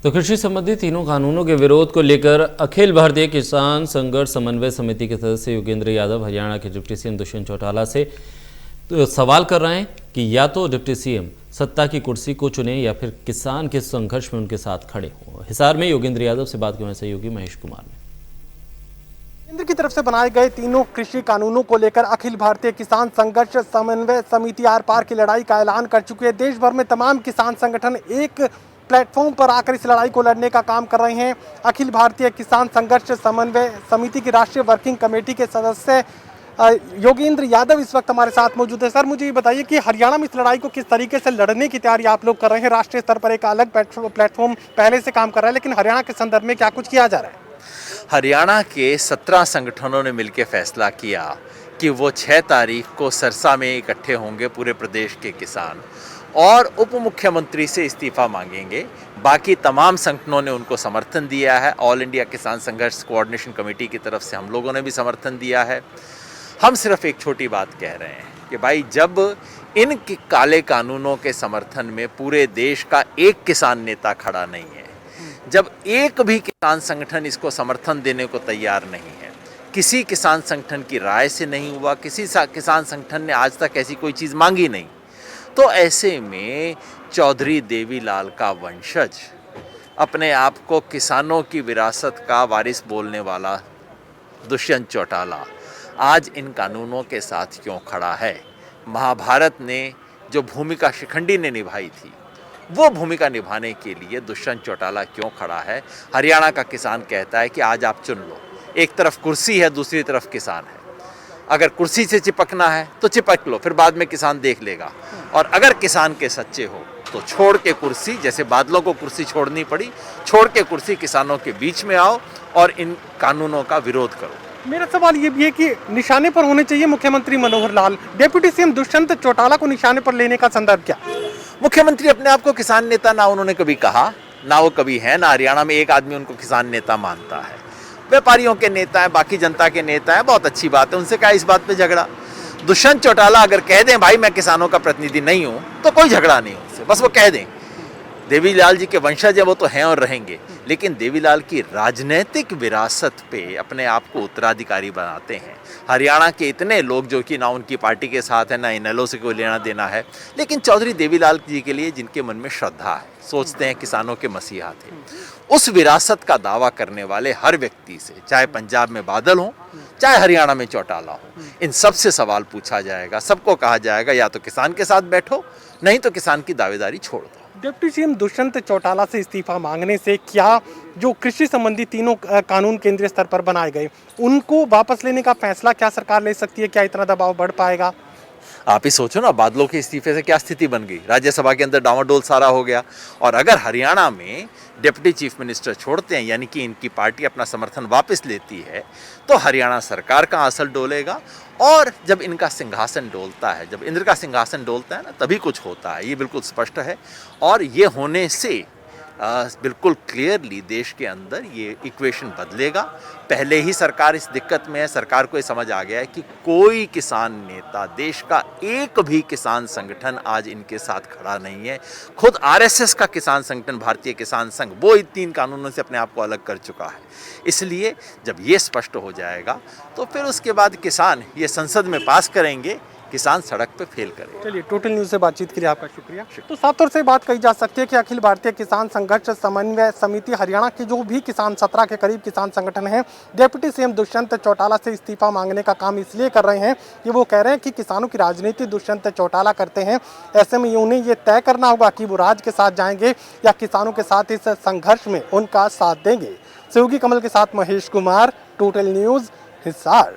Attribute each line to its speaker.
Speaker 1: तो कृषि संबंधी तीनों कानूनों के विरोध को लेकर अखिल भारतीय किसान संघर्ष समन्वय समिति के सदस्य योगेंद्र यादव हरियाणा के डिप्टी सीएम दुष्यंत चौटाला से तो सवाल कर रहे हैं कि या तो डिप्टी सीएम सत्ता की कुर्सी को चुने या फिर किसान के संघर्ष में उनके साथ खड़े हों। हिसार में योगेंद्र यादव से बात किए सहयोगी महेश कुमार ने।
Speaker 2: केंद्र की तरफ से बनाए गए तीनों कृषि कानूनों को लेकर अखिल भारतीय किसान संघर्ष समन्वय समिति आर पार की लड़ाई का ऐलान कर चुकी है। देश भर में तमाम किसान संगठन एक प्लेटफॉर्म पर आकर इस लड़ाई को लड़ने का काम कर रहे हैं। अखिल भारतीय किसान संघर्ष समन्वय समिति की राष्ट्रीय वर्किंग कमेटी के सदस्य योगेंद्र यादव इस वक्त हमारे साथ मौजूद है। सर, मुझे ये बताइए कि हरियाणा में इस लड़ाई को किस तरीके से लड़ने की तैयारी आप लोग कर रहे हैं। राष्ट्रीय स्तर पर एक अलग प्लेटफॉर्म पहले से काम कर रहा है, लेकिन हरियाणा के संदर्भ में क्या कुछ किया जा रहा है?
Speaker 3: हरियाणा के 17 संगठनों ने मिलकर फैसला किया कि वो 6 तारीख को सरसा में इकट्ठे होंगे पूरे प्रदेश के किसान और उप मुख्यमंत्री से इस्तीफा मांगेंगे। बाकी तमाम संगठनों ने उनको समर्थन दिया है। ऑल इंडिया किसान संघर्ष कोऑर्डिनेशन कमेटी की तरफ से हम लोगों ने भी समर्थन दिया है। हम सिर्फ एक छोटी बात कह रहे हैं कि भाई, जब इन काले कानूनों के समर्थन में पूरे देश का एक किसान नेता खड़ा नहीं है, जब एक भी किसान संगठन इसको समर्थन देने को तैयार नहीं है, किसी किसान संगठन की राय से नहीं हुआ, किसी किसान संगठन ने आज तक ऐसी कोई चीज़ मांगी नहीं, तो ऐसे में चौधरी देवीलाल का वंशज, अपने आप को किसानों की विरासत का वारिस बोलने वाला दुष्यंत चौटाला आज इन कानूनों के साथ क्यों खड़ा है? महाभारत ने जो भूमिका शिखंडी ने निभाई थी, वो भूमिका निभाने के लिए दुष्यंत चौटाला क्यों खड़ा है? हरियाणा का किसान कहता है कि आज आप चुन लो, एक तरफ कुर्सी है, दूसरी तरफ किसान है। अगर कुर्सी से चिपकना है तो चिपक लो, फिर बाद में किसान देख लेगा। और अगर किसान के सच्चे हो तो छोड़ के कुर्सी, जैसे बादलों को कुर्सी छोड़नी पड़ी, छोड़ के कुर्सी किसानों के बीच में आओ और इन कानूनों का विरोध करो।
Speaker 2: मेरा सवाल ये भी है कि निशाने पर होने चाहिए मुख्यमंत्री मनोहर लाल, डिप्टी सीएम दुष्यंत चौटाला को निशाने पर लेने का संदर्भ क्या?
Speaker 3: मुख्यमंत्री अपने आप को किसान नेता ना उन्होंने कभी कहा, ना वो कभी है, ना हरियाणा में एक आदमी उनको किसान नेता मानता है। व्यापारियों के नेता हैं, बाकी जनता के नेता हैं, बहुत अच्छी बात है, उनसे क्या इस बात पे झगड़ा? दुष्यंत चौटाला अगर कह दें भाई मैं किसानों का प्रतिनिधि नहीं हूं, तो कोई झगड़ा नहीं उनसे, बस वो कह दें। देवीलाल जी के वंशज है, वो तो हैं और रहेंगे, लेकिन देवीलाल की राजनीतिक विरासत पे अपने आप को उत्तराधिकारी बनाते हैं। हरियाणा के इतने लोग जो कि ना उनकी पार्टी के साथ है, ना इनेलो से कोई लेना देना है, लेकिन चौधरी देवीलाल जी के लिए जिनके मन में श्रद्धा है, सोचते हैं किसानों के मसीहा थे, उस विरासत का दावा करने वाले हर व्यक्ति से, चाहे पंजाब में बादल हो, चाहे हरियाणा में चौटाला हो, इन सब से सवाल पूछा जाएगा। सबको कहा जाएगा या तो किसान के साथ बैठो, नहीं तो किसान की दावेदारी छोड़ दो।
Speaker 2: डिप्टी सीएम दुष्यंत चौटाला से इस्तीफा मांगने से क्या जो कृषि संबंधी तीनों कानून केंद्रीय स्तर पर बनाए गए, उनको वापस लेने का फैसला क्या सरकार ले सकती है? क्या इतना दबाव बढ़ पाएगा?
Speaker 3: आप ही सोचो ना, बादलों के इस्तीफे से क्या स्थिति बन गई, राज्यसभा के अंदर डामाडोल सारा हो गया। और अगर हरियाणा में डिप्टी चीफ मिनिस्टर छोड़ते हैं, यानी कि इनकी पार्टी अपना समर्थन वापस लेती है, तो हरियाणा सरकार का आंचल डोलेगा। और जब इनका सिंहासन डोलता है, जब इंद्र का सिंहासन डोलता है ना, तभी कुछ होता है, ये बिल्कुल स्पष्ट है। और ये होने से बिल्कुल क्लियरली देश के अंदर ये इक्वेशन बदलेगा। पहले ही सरकार इस दिक्कत में है, सरकार को ये समझ आ गया है कि कोई किसान नेता, देश का एक भी किसान संगठन आज इनके साथ खड़ा नहीं है। खुद आरएसएस का किसान संगठन भारतीय किसान संघ, वो इन 3 कानूनों से अपने आप को अलग कर चुका है। इसलिए जब ये स्पष्ट हो जाएगा तो फिर उसके बाद किसान ये संसद में पास करेंगे, किसान सड़क पे फेल करें।
Speaker 2: चलिए, टोटल न्यूज़ से बातचीत के लिए आपका शुक्रिया। तो साफ तौर से बात कही जा सकती है कि अखिल भारतीय किसान संघर्ष समन्वय समिति हरियाणा के जो भी किसान 17 के करीब किसान संगठन हैं, डिप्टी सीएम दुष्यंत चौटाला से इस्तीफा मांगने का काम इसलिए कर रहे हैं कि वो कह रहे हैं कि किसानों की राजनीति दुष्यंत चौटाला करते हैं। ऐसे में उन्हें ये तय करना होगा कि वो राज्य के साथ जाएंगे या किसानों के साथ इस संघर्ष में उनका साथ देंगे। सहयोगी कमल के साथ महेश कुमार, टोटल न्यूज़, हिसार।